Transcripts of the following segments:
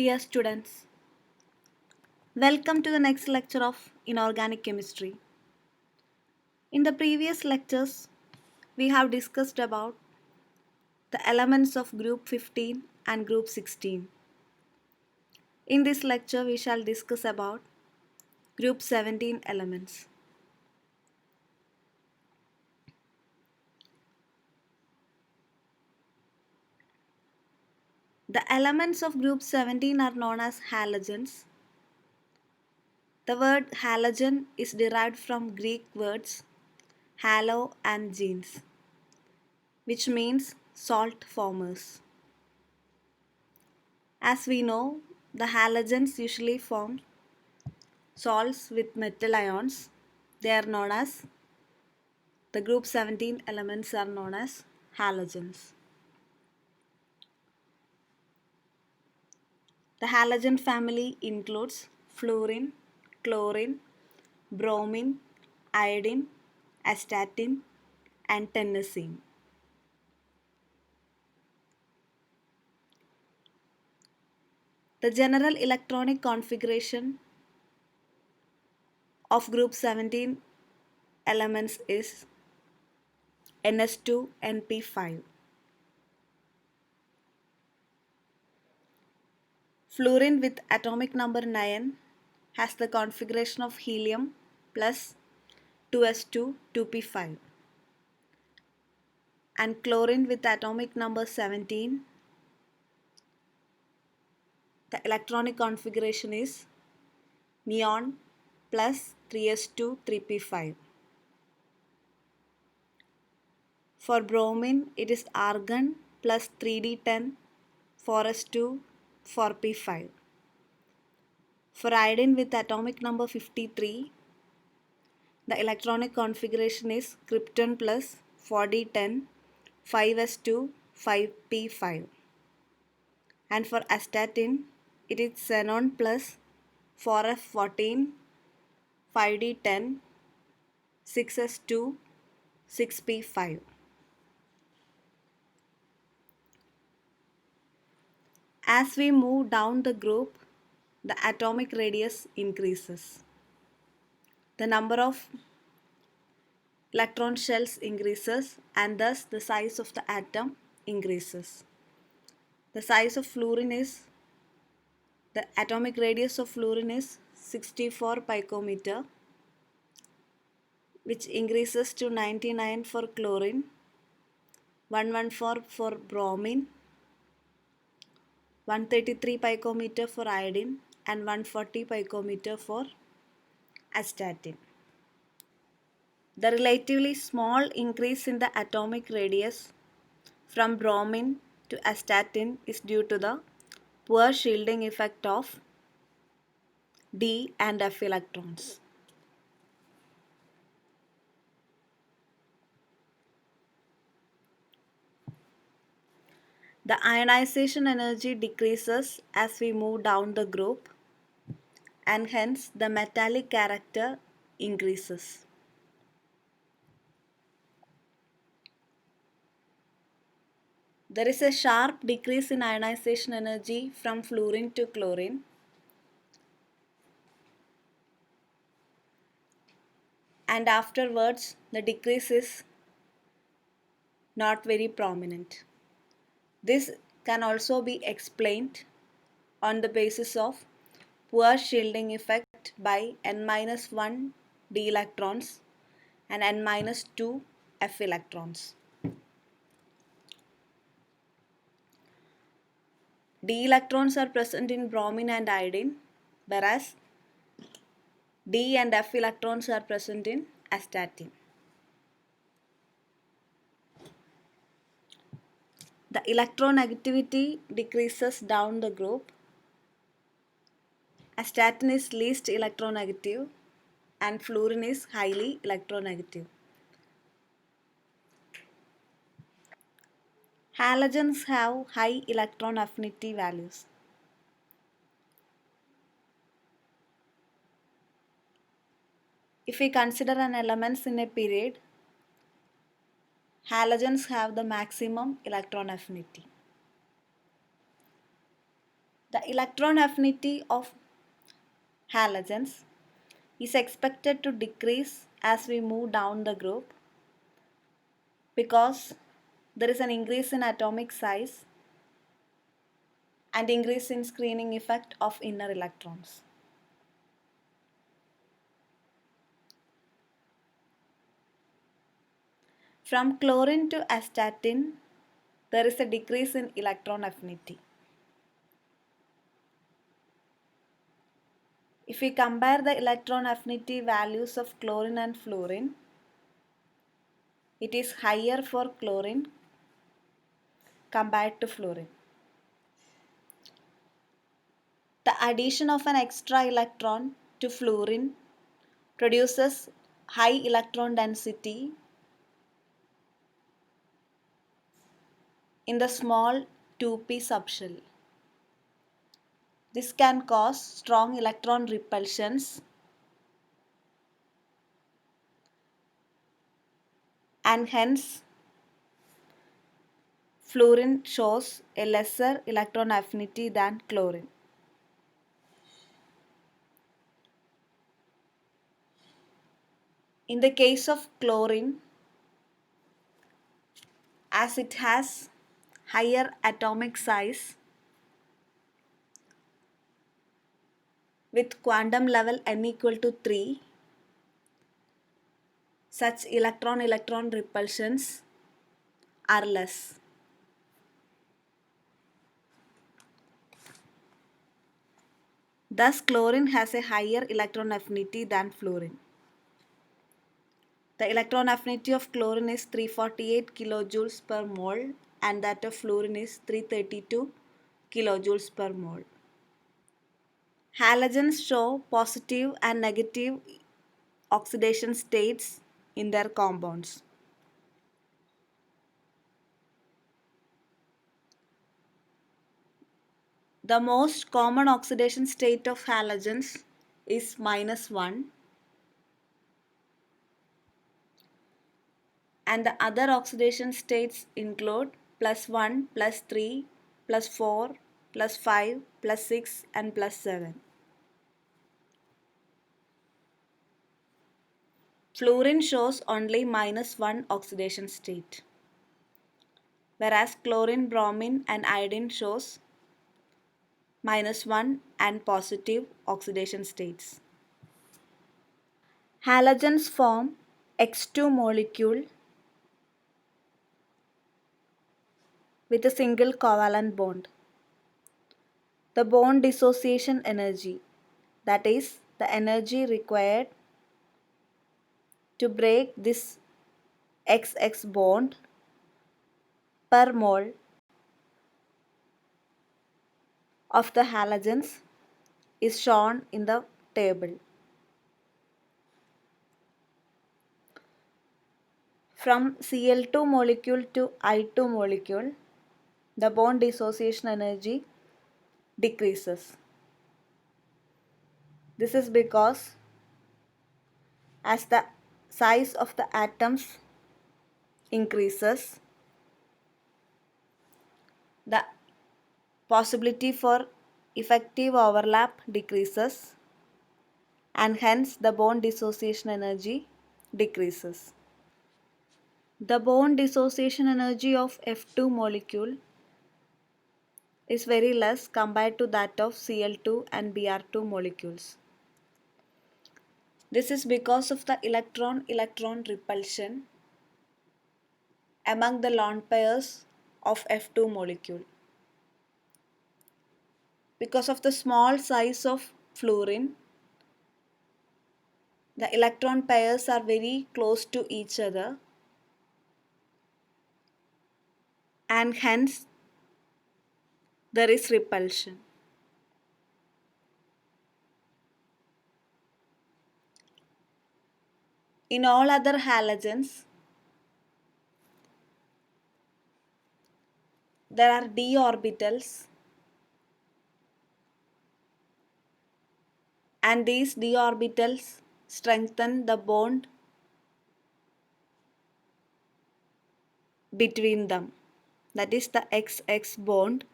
Dear students, welcome to the next lecture of Inorganic Chemistry. In the previous lectures, we have discussed about the elements of group 15 and group 16. In this lecture, we shall discuss about group 17 elements. The elements of group 17 are known as halogens. The word halogen is derived from Greek words halo and genes, which means salt formers. As we know, the halogens usually form salts with metal ions. They are known as the group 17 elements are known as halogens. The halogen family includes fluorine, chlorine, bromine, iodine, astatine, and tennessine. The general electronic configuration of group 17 elements is Ns2np5. Fluorine with atomic number 9 has the configuration of helium plus 2s2 2p5, and chlorine with atomic number 17, the electronic configuration is neon plus 3s2 3p5. For bromine, it is argon plus 3d10 4s2 4p5. For iodine with atomic number 53, the electronic configuration is krypton plus 4d10 5s2 5p5. And for astatine, it is xenon plus 4f14 5d10 6s2 6p5. As we move down the group, the atomic radius increases. The number of electron shells increases and thus the size of the atom increases. The size of fluorine is, the atomic radius of fluorine is 64 picometer, which increases to 99 for chlorine, 114 for bromine, 133 picometer for iodine, and 140 picometer for astatine. The relatively small increase in the atomic radius from bromine to astatine is due to the poor shielding effect of D and F electrons. The ionization energy decreases as we move down the group, and hence the metallic character increases. There is a sharp decrease in ionization energy from fluorine to chlorine. And afterwards, the decrease is not very prominent. This can also be explained on the basis of poor shielding effect by N-1 d electrons and N-2 f electrons. D electrons are present in bromine and iodine, whereas D and F electrons are present in astatine. The electronegativity decreases down the group. Astatine is least electronegative and fluorine is highly electronegative. Halogens have high electron affinity values. If we consider an elements in a period, halogens have the maximum electron affinity. The electron affinity of halogens is expected to decrease as we move down the group because there is an increase in atomic size and increase in screening effect of inner electrons. From chlorine to astatine, there is a decrease in electron affinity. If we compare the electron affinity values of chlorine and fluorine, it is higher for chlorine compared to fluorine. The addition of an extra electron to fluorine produces high electron density in the small 2p subshell. This can cause strong electron repulsions and hence fluorine shows a lesser electron affinity than chlorine. In the case of chlorine, as it has higher atomic size with quantum level n equal to 3, such electron-electron repulsions are less. Thus, chlorine has a higher electron affinity than fluorine. The electron affinity of chlorine is 348 kilojoules per mole and that of fluorine is 332 kilojoules per mole. Halogens show positive and negative oxidation states in their compounds. The most common oxidation state of halogens is -1 and the other oxidation states include +1, +3, +4, +5, +6 and +7. Fluorine shows only -1 oxidation state, whereas chlorine, bromine and iodine shows -1 and positive oxidation states. Halogens form X2 molecule with a single covalent bond. The bond dissociation energy, that is, the energy required to break this XX bond per mole of the halogens, is shown in the table. From Cl2 molecule to I2 molecule, the bond dissociation energy decreases. This is because as the size of the atoms increases, the possibility for effective overlap decreases and hence the bond dissociation energy decreases. The bond dissociation energy of F2 molecule is very less compared to that of Cl2 and Br2 molecules. This is because of the electron-electron repulsion among the lone pairs of F2 molecule. Because of the small size of fluorine, the electron pairs are very close to each other and hence there is repulsion. In all other halogens, there are d orbitals and these d orbitals strengthen the bond between them, that is the XX bond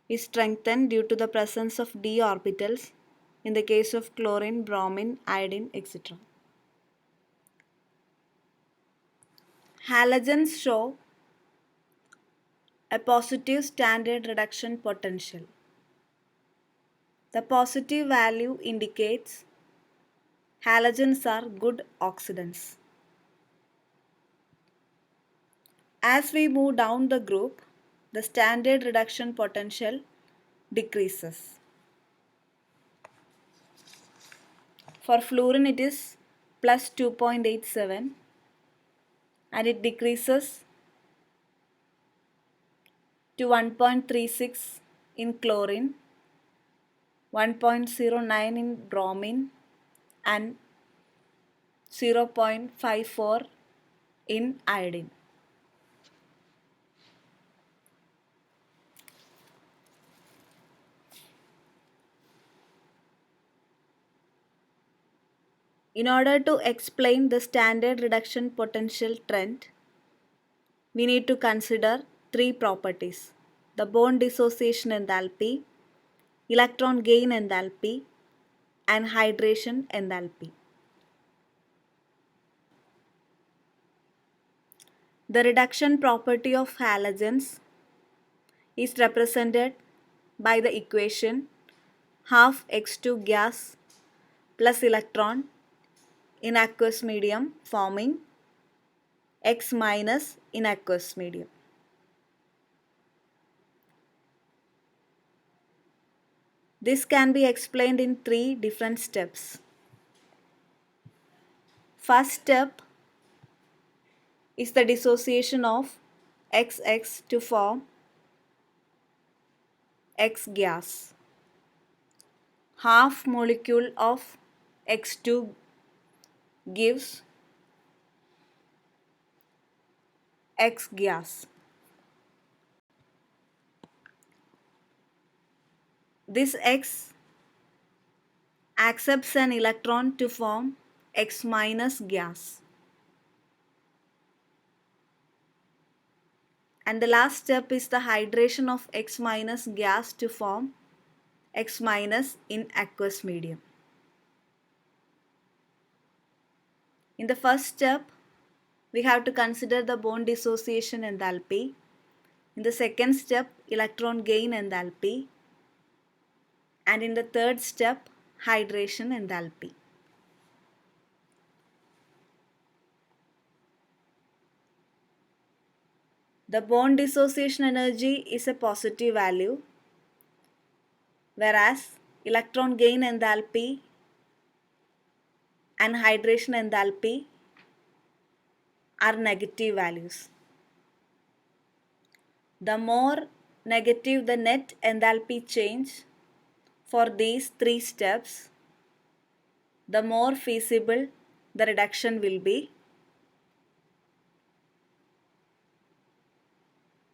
is strengthened due to the presence of d orbitals in the case of chlorine, bromine, iodine, etc. Halogens show a positive standard reduction potential. The positive value indicates halogens are good oxidants. As we move down the group, the standard reduction potential decreases. For fluorine it is plus 2.87 and it decreases to 1.36 in chlorine, 1.09 in bromine and 0.54 in iodine. In order to explain the standard reduction potential trend, we need to consider three properties: the bond dissociation enthalpy, electron gain enthalpy, and hydration enthalpy. The reduction property of halogens is represented by the equation half X2 gas plus electron in aqueous medium forming X minus in aqueous medium. This can be explained in three different steps. First step is the dissociation of XX to form X gas. Half molecule of X2 gives X gas. This X accepts an electron to form X minus gas. And the last step is the hydration of X minus gas to form X minus in aqueous medium. In the first step, we have to consider the bond dissociation enthalpy. In the second step, electron gain enthalpy. And in the third step, hydration enthalpy. The bond dissociation energy is a positive value, whereas electron gain enthalpy and hydration enthalpy are negative values. The more negative the net enthalpy change for these three steps, the more feasible the reduction will be,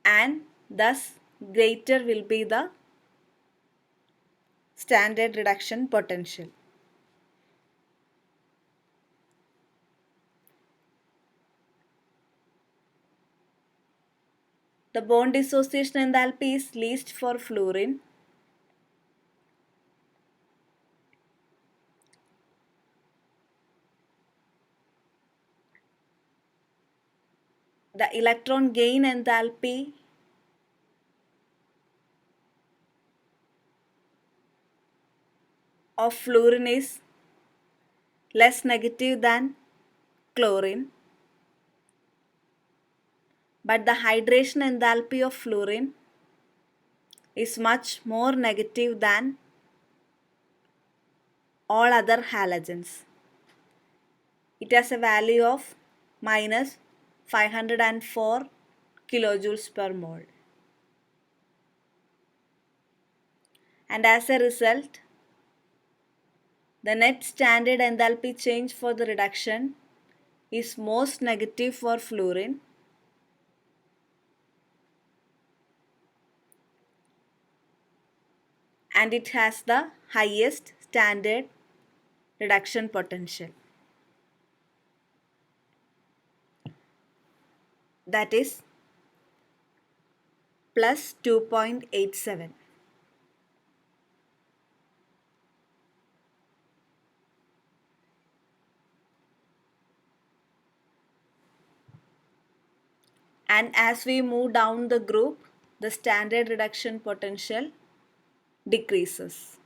and thus greater will be the standard reduction potential. The bond dissociation enthalpy is least for fluorine. The electron gain enthalpy of fluorine is less negative than chlorine, but the hydration enthalpy of fluorine is much more negative than all other halogens. It has a value of minus 504 kilojoules per mole. And as a result, the net standard enthalpy change for the reduction is most negative for fluorine and it has the highest standard reduction potential. That is plus 2.87. And as we move down the group, the standard reduction potential decreases.